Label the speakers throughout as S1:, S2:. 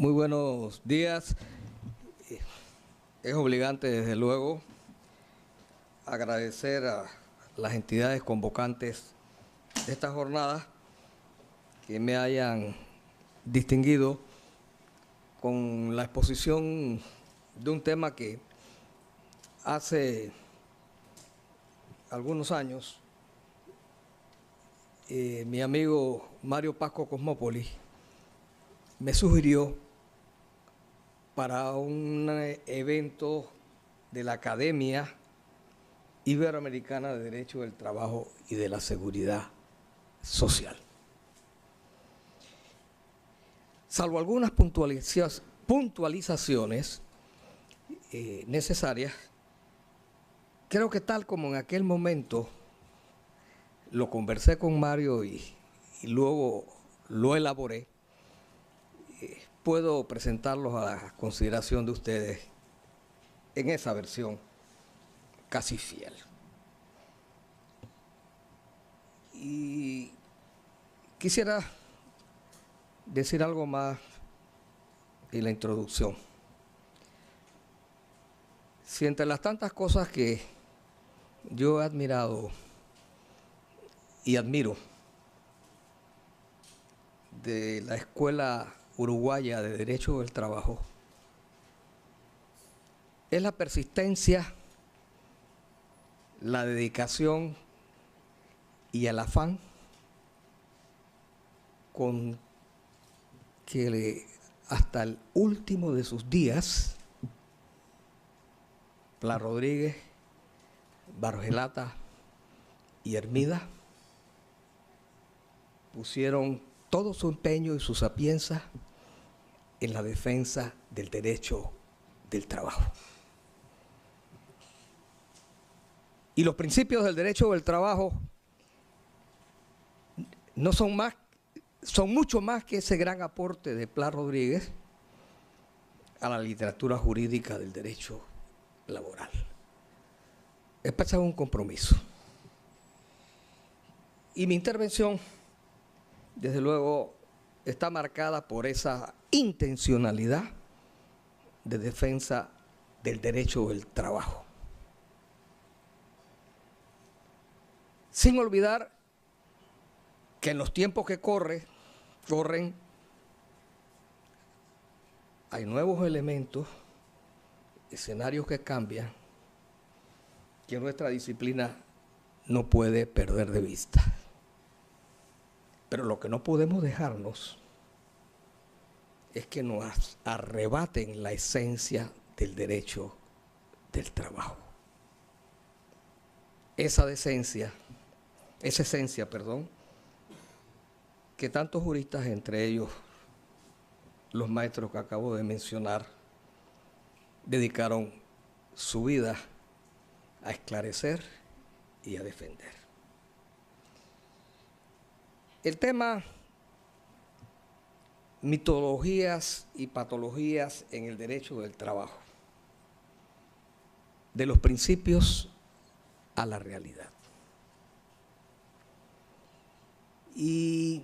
S1: Muy buenos días. Es obligante, desde luego, agradecer a las entidades convocantes de esta jornada que me hayan distinguido con la exposición de un tema que hace algunos años mi amigo Mario Pasco Cosmópolis me sugirió para un evento de la Academia Iberoamericana de Derecho del Trabajo y de la Seguridad Social. Salvo algunas puntualizaciones necesarias, creo que tal como en aquel momento lo conversé con Mario y luego lo elaboré, puedo presentarlos a la consideración de ustedes en esa versión casi fiel. Y quisiera decir algo más en la introducción. Si entre las tantas cosas que yo he admirado y admiro de la Escuela Uruguaya de Derecho del Trabajo, es la persistencia, la dedicación y el afán con que hasta el último de sus días, Pla Rodríguez, Bargelata y Hermida pusieron todo su empeño y su sapienza en la defensa del derecho del trabajo. Y los principios del derecho del trabajo no son más, son mucho más que ese gran aporte de Pla Rodríguez a la literatura jurídica del derecho laboral. Es para un compromiso. Y mi intervención, desde luego, está marcada por esa intencionalidad de defensa del derecho del trabajo. Sin olvidar que en los tiempos que corren, hay nuevos elementos, escenarios que cambian, que nuestra disciplina no puede perder de vista. Pero lo que no podemos dejarnos es que nos arrebaten la esencia del derecho del trabajo. Esa esencia, que tantos juristas, entre ellos los maestros que acabo de mencionar, dedicaron su vida a esclarecer y a defender. El tema mitologías y patologías en el derecho del trabajo, de los principios a la realidad. Y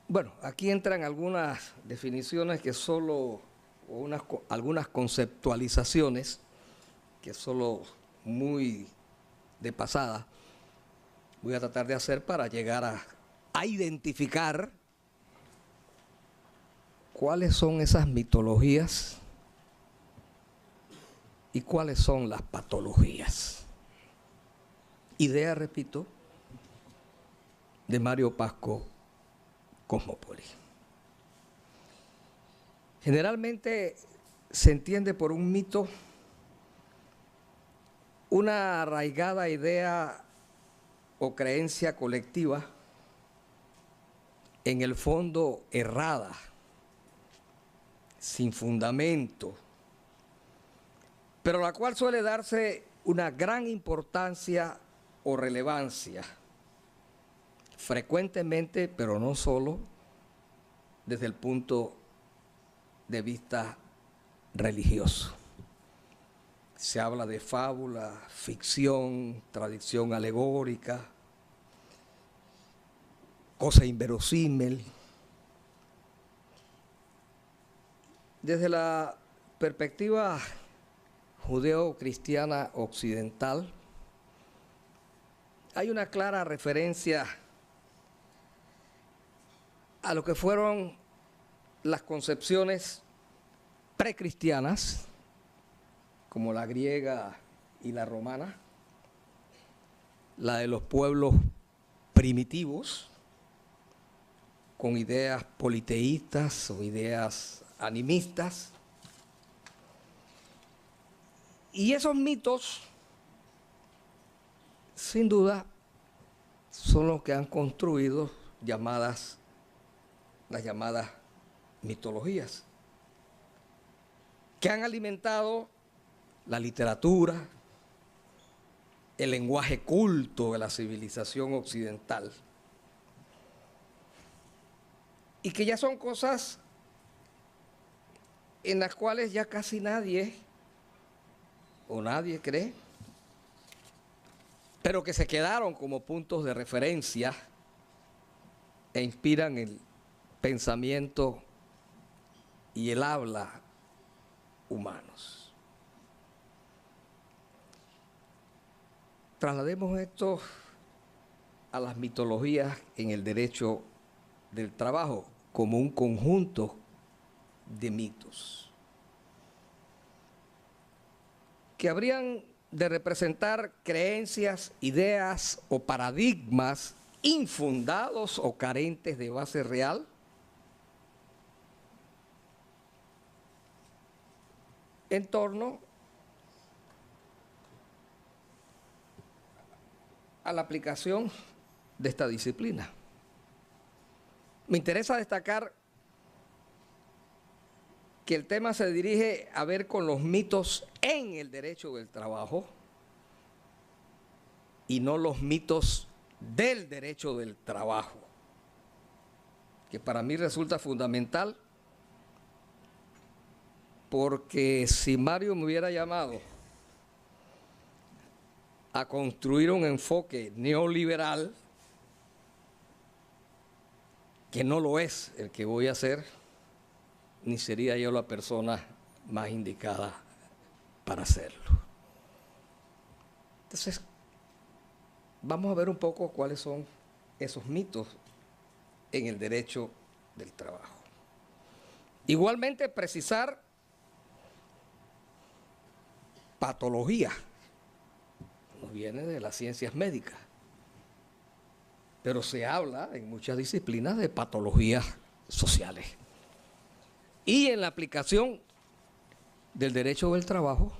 S1: bueno, aquí entran algunas definiciones que solo, o algunas conceptualizaciones que solo muy de pasada voy a tratar de hacer para llegar a identificar cuáles son esas mitologías y cuáles son las patologías. Idea, repito, de Mario Pasco Cosmópolis. Generalmente se entiende por un mito una arraigada idea o creencia colectiva, en el fondo errada, sin fundamento, pero la cual suele darse una gran importancia o relevancia, frecuentemente, pero no solo, desde el punto de vista religioso. Se habla de fábula, ficción, tradición alegórica, cosa inverosímil. Desde la perspectiva judeo-cristiana occidental, hay una clara referencia a lo que fueron las concepciones precristianas, como la griega y la romana, la de los pueblos primitivos, con ideas politeístas o ideas animistas. Y esos mitos, sin duda, son los que han construido las llamadas mitologías, que han alimentado la literatura, el lenguaje culto de la civilización occidental, y que ya son cosas en las cuales ya casi nadie cree, pero que se quedaron como puntos de referencia e inspiran el pensamiento y el habla humanos. Traslademos esto a las mitologías en el derecho del trabajo como un conjunto de mitos que habrían de representar creencias, ideas o paradigmas infundados o carentes de base real, en torno a la aplicación de esta disciplina. Me interesa destacar que el tema se dirige a ver con los mitos en el derecho del trabajo y no los mitos del derecho del trabajo, que para mí resulta fundamental, porque si Mario me hubiera llamado a construir un enfoque neoliberal, que no lo es el que voy a hacer, ni sería yo la persona más indicada para hacerlo. Entonces, vamos a ver un poco cuáles son esos mitos en el derecho del trabajo. Igualmente, precisar patología, no viene de las ciencias médicas, pero se habla en muchas disciplinas de patologías sociales. Y en la aplicación del derecho del trabajo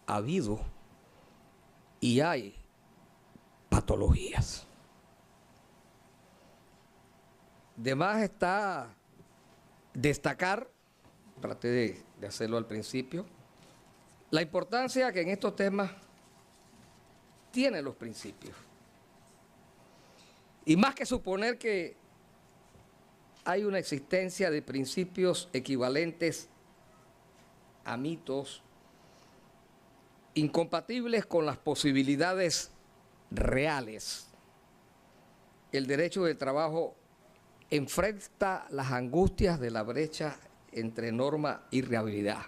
S1: ha habido y hay patologías. De más está destacar, traté de hacerlo al principio, la importancia que en estos temas tienen los principios. Y más que suponer que hay una existencia de principios equivalentes a mitos, incompatibles con las posibilidades reales, el derecho del trabajo enfrenta las angustias de la brecha entre norma y realidad.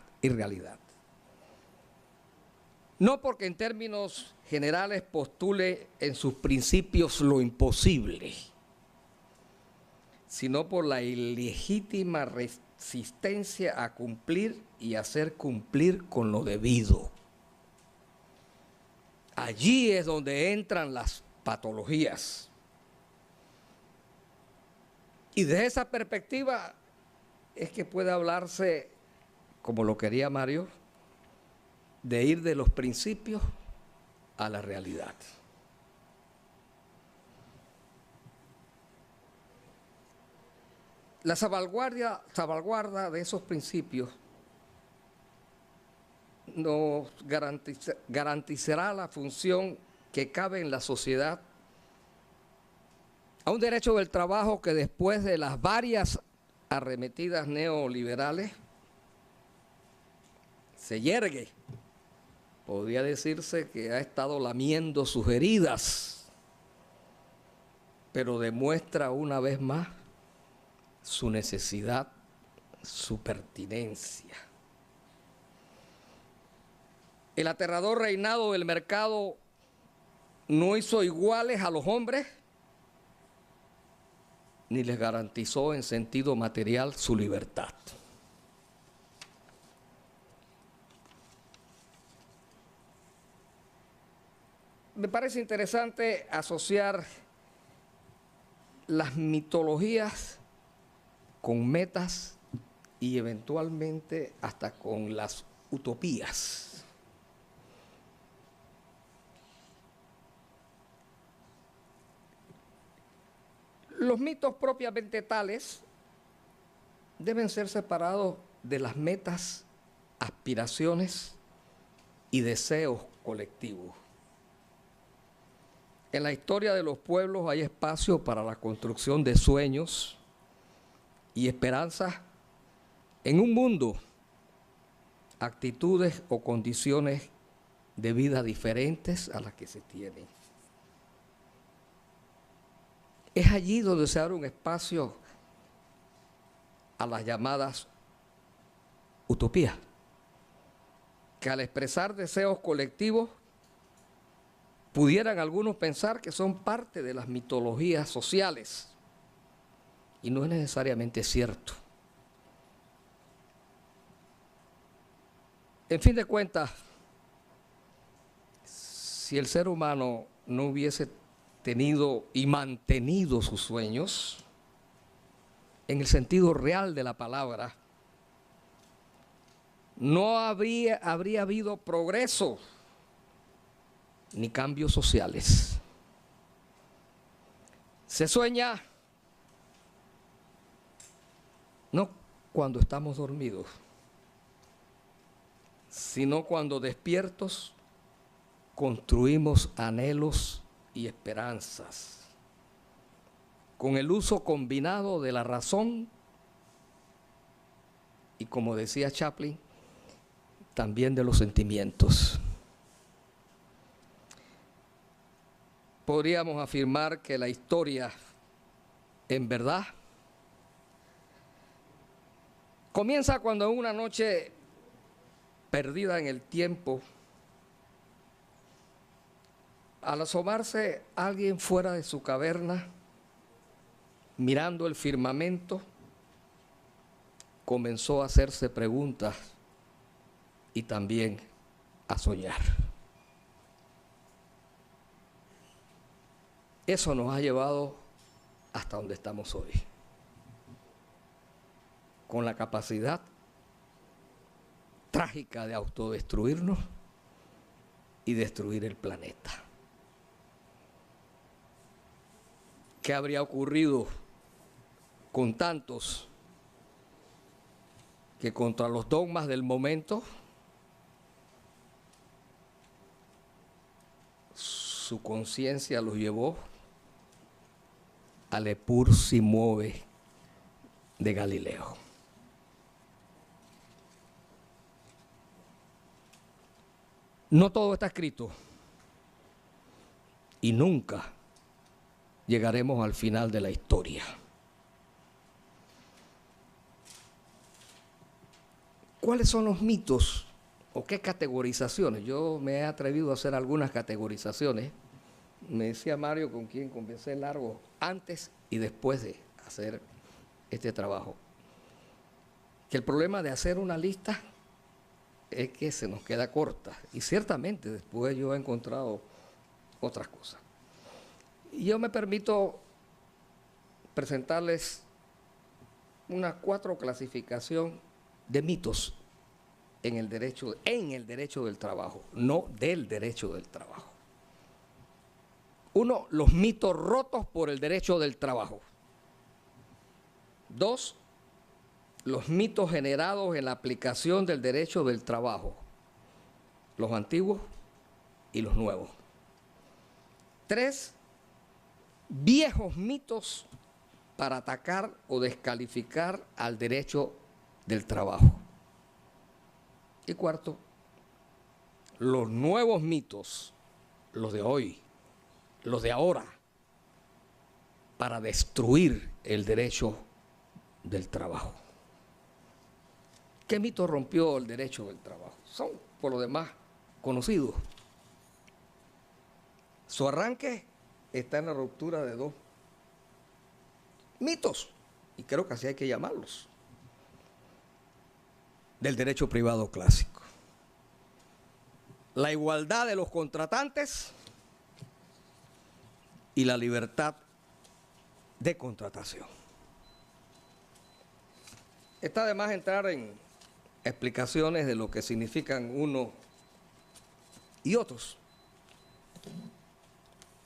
S1: No porque en términos generales postule en sus principios lo imposible, sino por la ilegítima resistencia a cumplir y hacer cumplir con lo debido. Allí es donde entran las patologías. Y desde esa perspectiva es que puede hablarse, como lo quería Mario, de ir de los principios a la realidad. La salvaguarda de esos principios nos garantizará la función que cabe en la sociedad a un derecho del trabajo que después de las varias arremetidas neoliberales se yergue. Podría decirse que ha estado lamiendo sus heridas, pero demuestra una vez más su necesidad su pertinencia. El aterrador reinado del mercado no hizo iguales a los hombres, ni les garantizó en sentido material su libertad. Me parece interesante asociar las mitologías con metas y eventualmente hasta con las utopías. Los mitos propiamente tales deben ser separados de las metas, aspiraciones y deseos colectivos. En la historia de los pueblos hay espacio para la construcción de sueños y esperanzas en un mundo, actitudes o condiciones de vida diferentes a las que se tienen. Es allí donde se abre un espacio a las llamadas utopías, que al expresar deseos colectivos pudieran algunos pensar que son parte de las mitologías sociales, y no es necesariamente cierto. En fin de cuentas, si el ser humano no hubiese tenido y mantenido sus sueños, en el sentido real de la palabra, no habría habido progreso ni cambios sociales. Se sueña no cuando estamos dormidos, sino cuando despiertos construimos anhelos y esperanzas, con el uso combinado de la razón y, como decía Chaplin, también de los sentimientos. Podríamos afirmar que la historia, en verdad, comienza cuando en una noche perdida en el tiempo, al asomarse alguien fuera de su caverna, mirando el firmamento, comenzó a hacerse preguntas y también a soñar. Eso nos ha llevado hasta donde estamos hoy, con la capacidad trágica de autodestruirnos y destruir el planeta. ¿Qué habría ocurrido con tantos que contra los dogmas del momento su conciencia los llevó al Epur si muove de Galileo? No todo está escrito y nunca llegaremos al final de la historia. ¿Cuáles son los mitos o qué categorizaciones? Yo me he atrevido a hacer algunas categorizaciones. Me decía Mario, con quien conversé largo antes y después de hacer este trabajo, que el problema de hacer una lista es que se nos queda corta, y ciertamente después yo he encontrado otras cosas. Y yo me permito presentarles unas 4 clasificaciones de mitos en el derecho del trabajo, no del derecho del trabajo. 1, los mitos rotos por el derecho del trabajo. 2, los mitos generados en la aplicación del derecho del trabajo, los antiguos y los nuevos. 3, viejos mitos para atacar o descalificar al derecho del trabajo. Y 4, los nuevos mitos, los de hoy, los de ahora, para destruir el derecho del trabajo. ¿Qué mito rompió el derecho del trabajo? Son, por lo demás, conocidos. Su arranque está en la ruptura de dos mitos, y creo que así hay que llamarlos, del derecho privado clásico. La igualdad de los contratantes y la libertad de contratación. Está de más entrar en explicaciones de lo que significan uno y otros.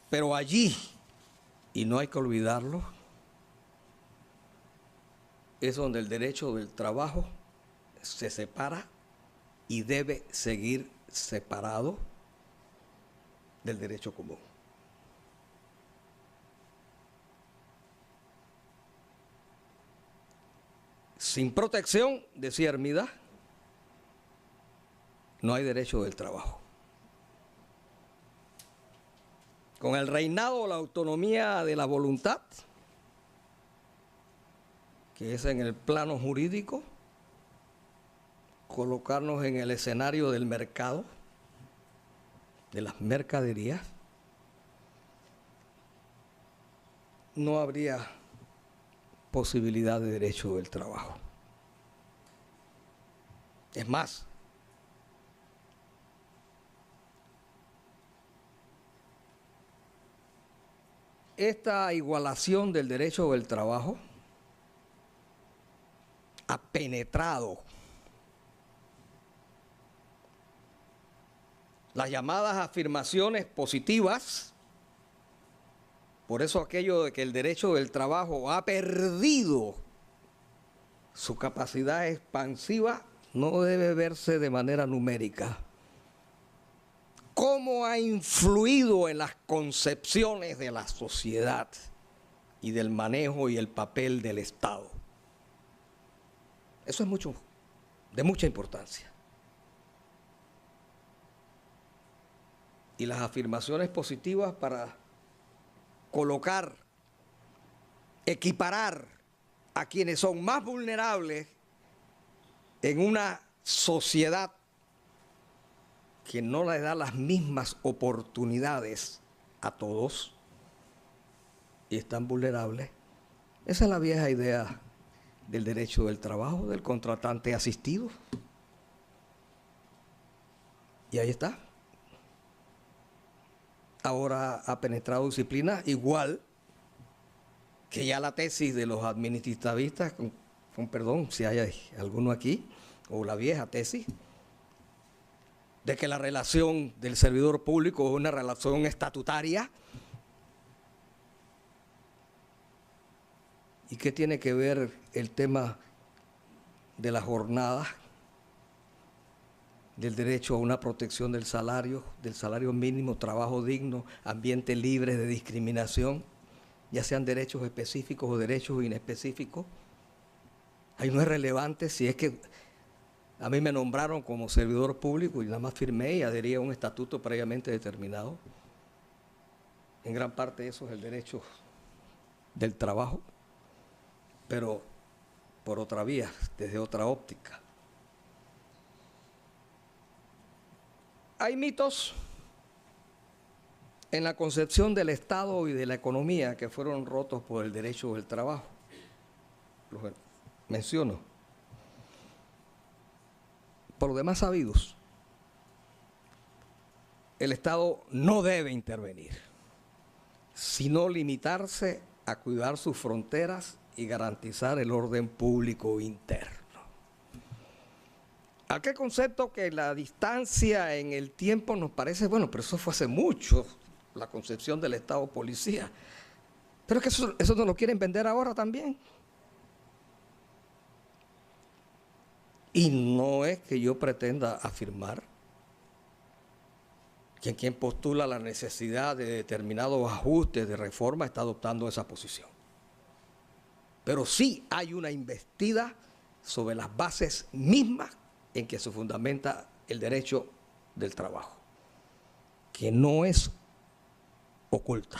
S1: Pero allí, y no hay que olvidarlo, es donde el derecho del trabajo se separa y debe seguir separado del derecho común. Sin protección, decía Hermida, no hay derecho del trabajo. Con el reinado o la autonomía de la voluntad, que es en el plano jurídico, colocarnos en el escenario del mercado, de las mercaderías, no habría posibilidad de derecho del trabajo. Es más, esta igualación del derecho del trabajo ha penetrado las llamadas afirmaciones positivas. Por eso aquello de que el derecho del trabajo ha perdido su capacidad expansiva no debe verse de manera numérica. ¿Cómo ha influido en las concepciones de la sociedad y del manejo y el papel del Estado? Eso es de mucha importancia. Y las afirmaciones positivas para colocar, equiparar a quienes son más vulnerables en una sociedad que no le da las mismas oportunidades a todos y están vulnerables. Esa es la vieja idea del derecho del trabajo, del contratante asistido. Y ahí está. Ahora ha penetrado disciplina igual que ya la tesis de los administrativistas, con perdón si hay alguno aquí, o la vieja tesis, de que la relación del servidor público es una relación estatutaria. ¿Y qué tiene que ver el tema de la jornada, del derecho a una protección del salario mínimo, trabajo digno, ambiente libre de discriminación, ya sean derechos específicos o derechos inespecíficos? Ahí no es relevante si es que a mí me nombraron como servidor público y nada más firmé y adherí a un estatuto previamente determinado. En gran parte eso es el derecho del trabajo, pero por otra vía, desde otra óptica. Hay mitos en la concepción del Estado y de la economía que fueron rotos por el derecho del trabajo. Los menciono. Por lo demás sabidos, el Estado no debe intervenir, sino limitarse a cuidar sus fronteras y garantizar el orden público interno. Aquel concepto que la distancia en el tiempo nos parece, bueno, pero eso fue hace mucho, la concepción del Estado policía. Pero es que eso nos lo quieren vender ahora también. Y no es que yo pretenda afirmar que quien postula la necesidad de determinados ajustes de reforma está adoptando esa posición. Pero sí hay una investida sobre las bases mismas en que se fundamenta el derecho del trabajo, que no es oculta.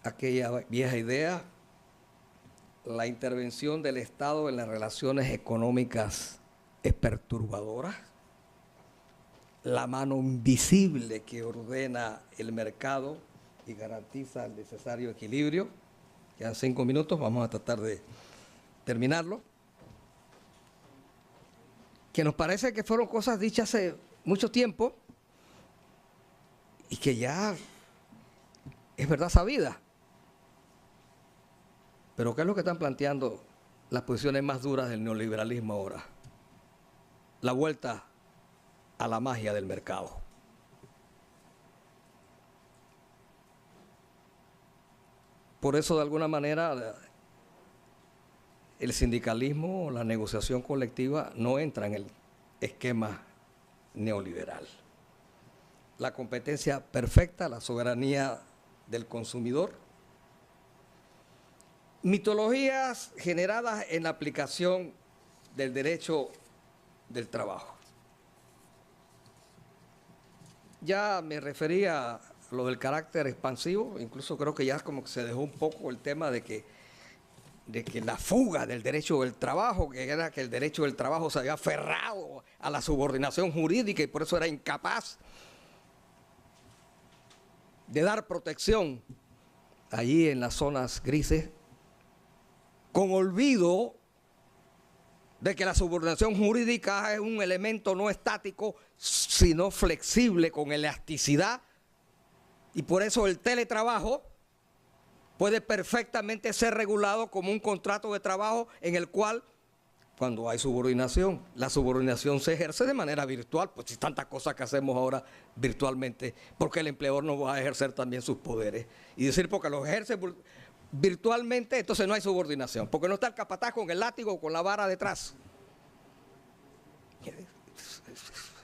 S1: Aquella vieja idea la intervención del Estado en las relaciones económicas es perturbadora. La mano invisible que ordena el mercado y garantiza el necesario equilibrio. Quedan 5 minutos, vamos a tratar de terminarlo. Que nos parece que fueron cosas dichas hace mucho tiempo y que ya es verdad sabida. Pero ¿qué es lo que están planteando las posiciones más duras del neoliberalismo ahora? La vuelta a la magia del mercado. Por eso, de alguna manera, el sindicalismo, la negociación colectiva no entra en el esquema neoliberal. La competencia perfecta, la soberanía del consumidor. Mitologías generadas en la aplicación del derecho del trabajo. Ya me refería a lo del carácter expansivo, incluso creo que ya como que se dejó un poco el tema de que la fuga del derecho del trabajo, que era que el derecho del trabajo se había aferrado a la subordinación jurídica y por eso era incapaz de dar protección allí en las zonas grises, con olvido de que la subordinación jurídica es un elemento no estático, sino flexible, con elasticidad, y por eso el teletrabajo puede perfectamente ser regulado como un contrato de trabajo en el cual, cuando hay subordinación, la subordinación se ejerce de manera virtual, pues hay tantas cosas que hacemos ahora virtualmente, porque el empleador no va a ejercer también sus poderes. Y decir, porque los ejerce virtualmente, entonces no hay subordinación, porque no está el capataz con el látigo o con la vara detrás.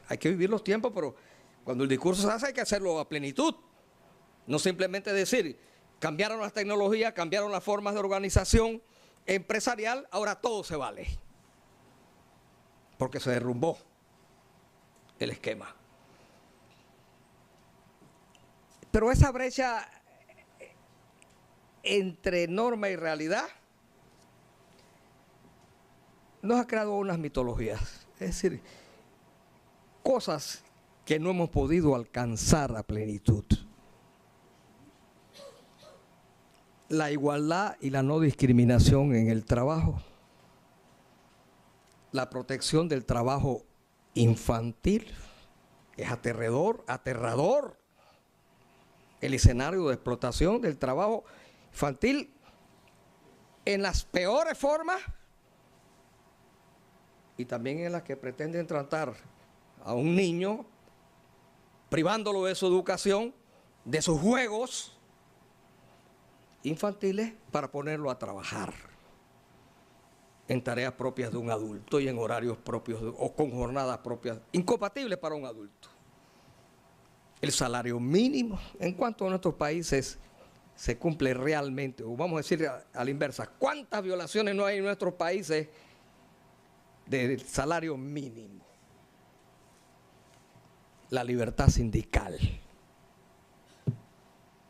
S1: Hay que vivir los tiempos, pero cuando el discurso se hace hay que hacerlo a plenitud. No simplemente decir, cambiaron las tecnologías, cambiaron las formas de organización empresarial, ahora todo se vale. Porque se derrumbó el esquema. Pero esa brecha entre norma y realidad nos ha creado unas mitologías, es decir, cosas que no hemos podido alcanzar a plenitud. La igualdad y la no discriminación en el trabajo, la protección del trabajo infantil, es aterrador el escenario de explotación del trabajo infantil en las peores formas y también en las que pretenden tratar a un niño privándolo de su educación, de sus juegos infantiles para ponerlo a trabajar en tareas propias de un adulto y en horarios propios o con jornadas propias, incompatibles para un adulto. El salario mínimo, en cuanto a nuestros países se cumple realmente, o vamos a decir a la inversa, ¿cuántas violaciones no hay en nuestros países del salario mínimo? La libertad sindical.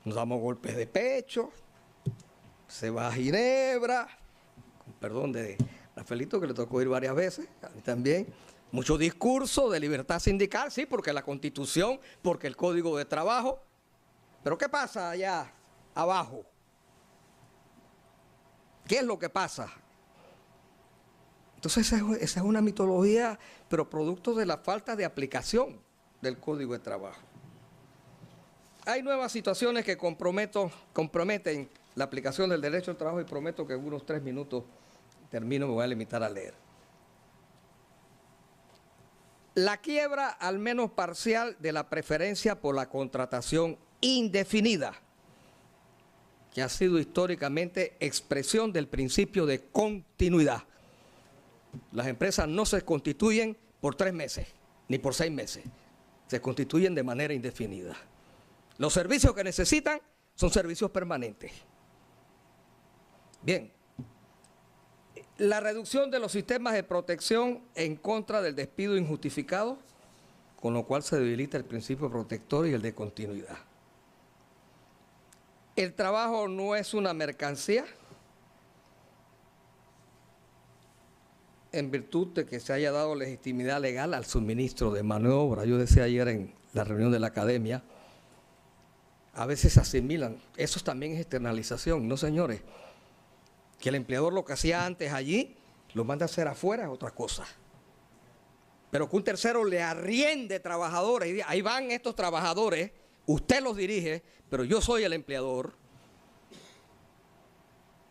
S1: Nos damos golpes de pecho, se va a Ginebra, con perdón de Rafaelito que le tocó ir varias veces, a mí también, mucho discurso de libertad sindical, sí, porque la Constitución, porque el Código de Trabajo, pero ¿qué pasa allá abajo? ¿Qué es lo que pasa? Entonces esa es una mitología, pero producto de la falta de aplicación del Código de Trabajo. Hay nuevas situaciones que comprometen la aplicación del derecho al trabajo y prometo que en unos 3 minutos termino, me voy a limitar a leer. La quiebra, al menos parcial, de la preferencia por la contratación indefinida, que ha sido históricamente expresión del principio de continuidad. Las empresas no se constituyen por 3 meses, ni por 6 meses, se constituyen de manera indefinida. Los servicios que necesitan son servicios permanentes. Bien, la reducción de los sistemas de protección en contra del despido injustificado, con lo cual se debilita el principio protector y el de continuidad. El trabajo no es una mercancía, en virtud de que se haya dado legitimidad legal al suministro de mano de obra. Yo decía ayer en la reunión de la academia, a veces se asimilan, eso también es externalización, no señores, que el empleador lo que hacía antes allí, lo manda a hacer afuera es otra cosa. Pero que un tercero le arriende trabajadores, y diga, ahí van estos trabajadores, usted los dirige, pero yo soy el empleador.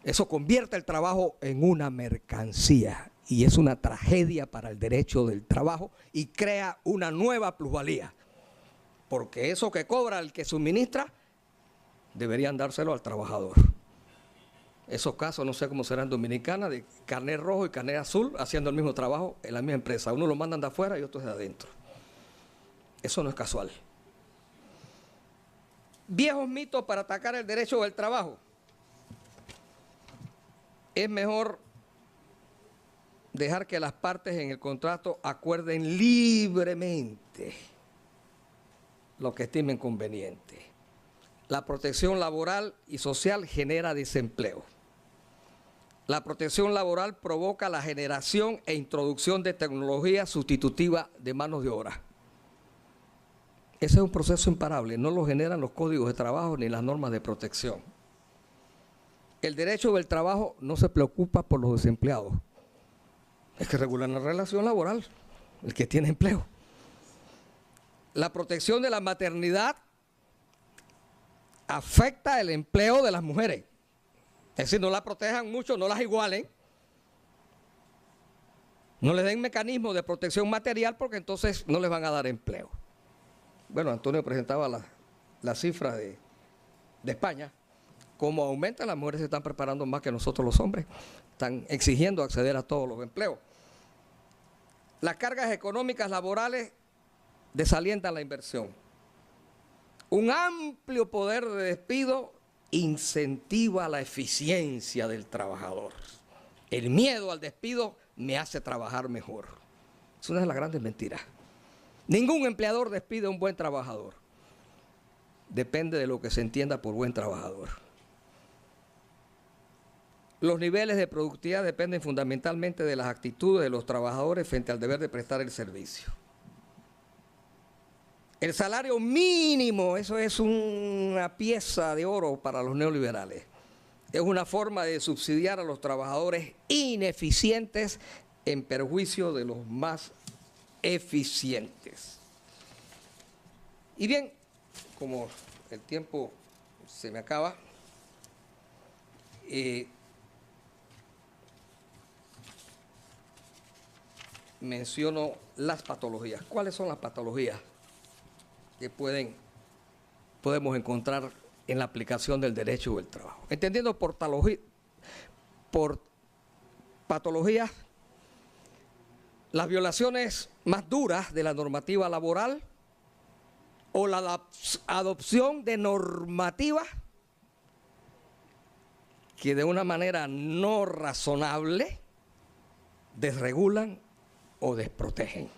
S1: Eso convierte el trabajo en una mercancía y es una tragedia para el derecho del trabajo y crea una nueva plusvalía. Porque eso que cobra el que suministra, deberían dárselo al trabajador. Esos casos, no sé cómo serán en Dominicana, de carnet rojo y carnet azul, haciendo el mismo trabajo en la misma empresa. Uno lo mandan de afuera y otro de adentro. Eso no es casual. Viejos mitos para atacar el derecho del trabajo. Es mejor dejar que las partes en el contrato acuerden libremente lo que estimen conveniente. La protección laboral y social genera desempleo. La protección laboral provoca la generación e introducción de tecnología sustitutiva de manos de obra. Ese es un proceso imparable, no lo generan los códigos de trabajo ni las normas de protección. El derecho del trabajo no se preocupa por los desempleados. Es que regulan la relación laboral, el que tiene empleo. La protección de la maternidad afecta el empleo de las mujeres. Es decir, no la protejan mucho, no las igualen. No les den mecanismos de protección material porque entonces no les van a dar empleo. Bueno, Antonio presentaba la cifra de España. Como aumentan, las mujeres se están preparando más que nosotros los hombres. Están exigiendo acceder a todos los empleos. Las cargas económicas laborales desalientan la inversión. Un amplio poder de despido incentiva la eficiencia del trabajador. El miedo al despido me hace trabajar mejor. Es una de las grandes mentiras. Ningún empleador despide a un buen trabajador. Depende de lo que se entienda por buen trabajador. Los niveles de productividad dependen fundamentalmente de las actitudes de los trabajadores frente al deber de prestar el servicio. El salario mínimo, eso es una pieza de oro para los neoliberales. Es una forma de subsidiar a los trabajadores ineficientes en perjuicio de los más eficientes. Y bien, como el tiempo se me acaba, menciono las patologías. ¿Cuáles son las patologías que podemos encontrar en la aplicación del derecho del trabajo? Entendiendo por patologías las violaciones más duras de la normativa laboral o la adopción de normativas que de una manera no razonable desregulan o desprotegen.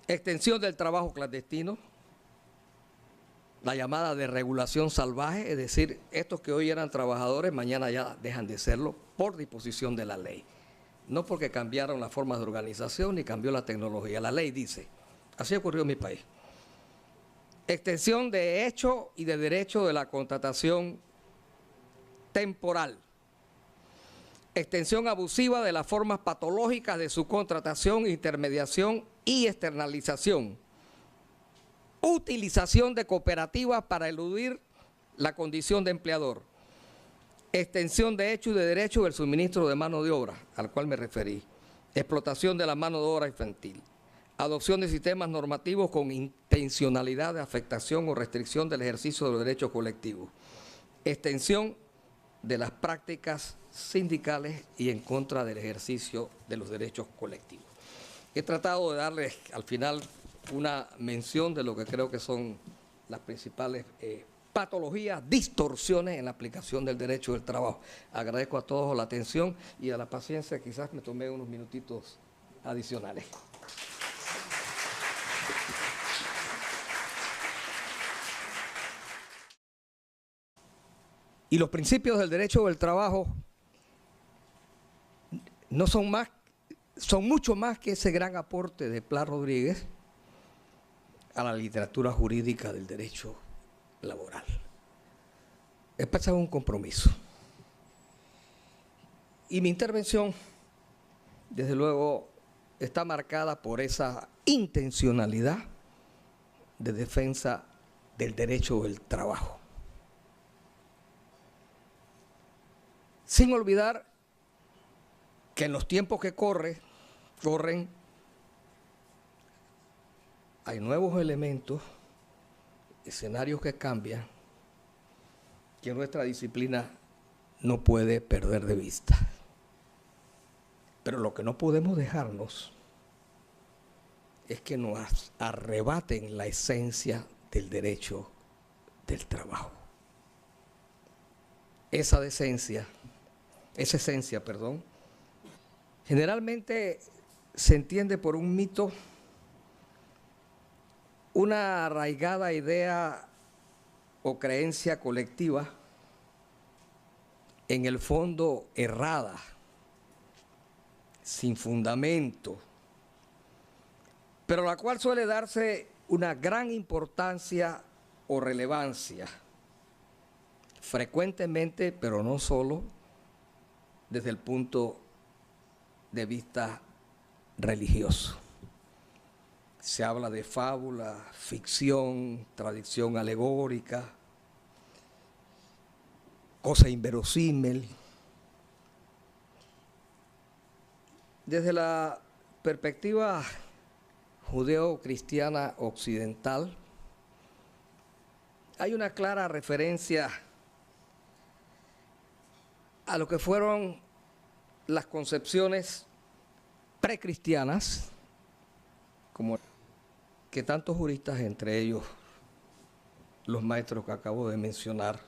S1: Extensión del trabajo clandestino, la llamada desregulación salvaje, es decir, estos que hoy eran trabajadores, mañana ya dejan de serlo por disposición de la ley. No porque cambiaron las formas de organización ni cambió la tecnología. La ley dice, así ocurrió en mi país. Extensión de hecho y de derecho de la contratación temporal. Extensión abusiva de las formas patológicas de subcontratación, intermediación y externalización. Utilización de cooperativas para eludir la condición de empleador. Extensión de hecho y de derecho del suministro de mano de obra, al cual me referí. Explotación de la mano de obra infantil. Adopción de sistemas normativos con intencionalidad de afectación o restricción del ejercicio de los derechos colectivos. Extensión de las prácticas sindicales y en contra del ejercicio de los derechos colectivos. He tratado de darles al final una mención de lo que creo que son las principales patologías, distorsiones en la aplicación del derecho del trabajo. Agradezco a todos la atención y a la paciencia, quizás me tomé unos minutitos adicionales. Y los principios del derecho del trabajo no son más son mucho más que ese gran aporte de Pla Rodríguez a la literatura jurídica del derecho laboral. Es un compromiso. Y mi intervención, desde luego, está marcada por esa intencionalidad de defensa del derecho del trabajo. Sin olvidar que en los tiempos que corren, hay nuevos elementos, escenarios que cambian, que nuestra disciplina no puede perder de vista. Pero lo que no podemos dejarnos es que nos arrebaten la esencia del derecho del trabajo. Esa esencia, generalmente se entiende por un mito, una arraigada idea o creencia colectiva, en el fondo errada, sin fundamento, pero la cual suele darse una gran importancia o relevancia, frecuentemente, pero no solo, desde el punto de vista religioso. Se habla de fábula, ficción, tradición alegórica, cosa inverosímil. Desde la perspectiva judeo-cristiana occidental, hay una clara referencia a lo que fueron las concepciones precristianas, como que tantos juristas, entre ellos los maestros que acabo de mencionar,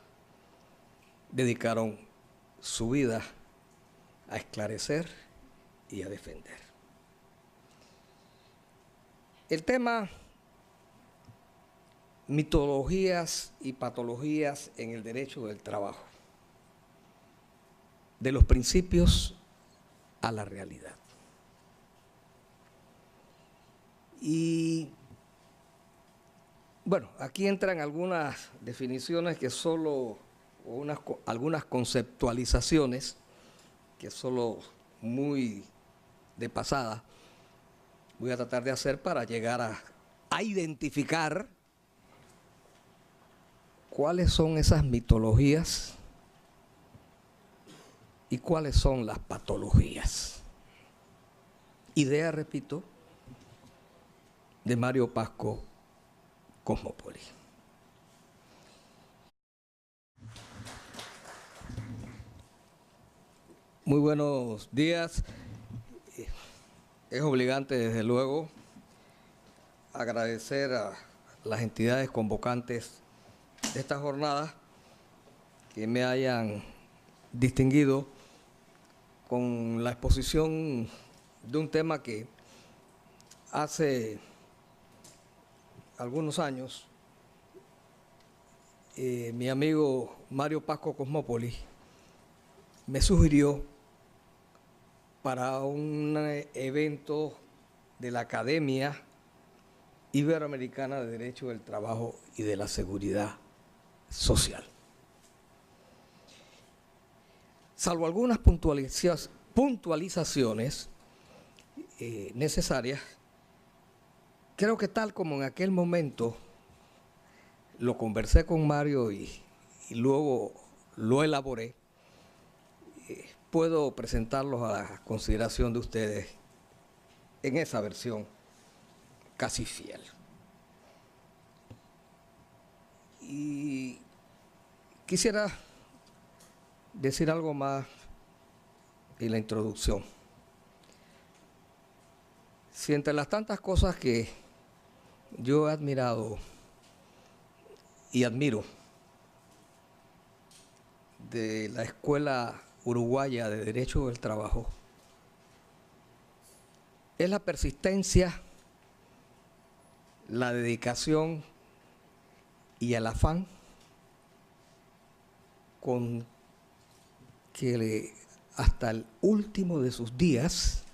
S1: dedicaron su vida a esclarecer y a defender. El tema mitologías y patologías en el derecho del trabajo, de los principios a la realidad. Y bueno, aquí entran algunas definiciones que solo, o algunas conceptualizaciones que solo muy de pasada voy a tratar de hacer para llegar a identificar cuáles son esas mitologías y cuáles son las patologías. Idea, repito, de Mario Pasco Cosmópoli. Muy buenos días. Es obligante, desde luego, agradecer a las entidades convocantes de esta jornada que me hayan distinguido con la exposición de un tema que hace algunos años mi amigo Mario Pasco Cosmópoli me sugirió para un evento de la Academia Iberoamericana de Derecho del Trabajo y de la Seguridad Social. Salvo algunas puntualizaciones necesarias, creo que tal como en aquel momento lo conversé con Mario y luego lo elaboré, puedo presentarlos a la consideración de ustedes en esa versión casi fiel. Y quisiera decir algo más en la introducción. Si entre las tantas cosas que yo he admirado y admiro de la Escuela Uruguaya de Derecho del Trabajo es la persistencia, la dedicación y el afán con que hasta el último de sus días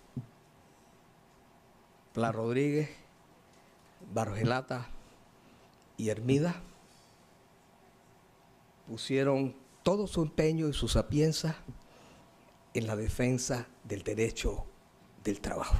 S1: Pla Rodríguez, Bargelata y Hermida pusieron todo su empeño y su sapienza en la defensa del derecho del trabajo.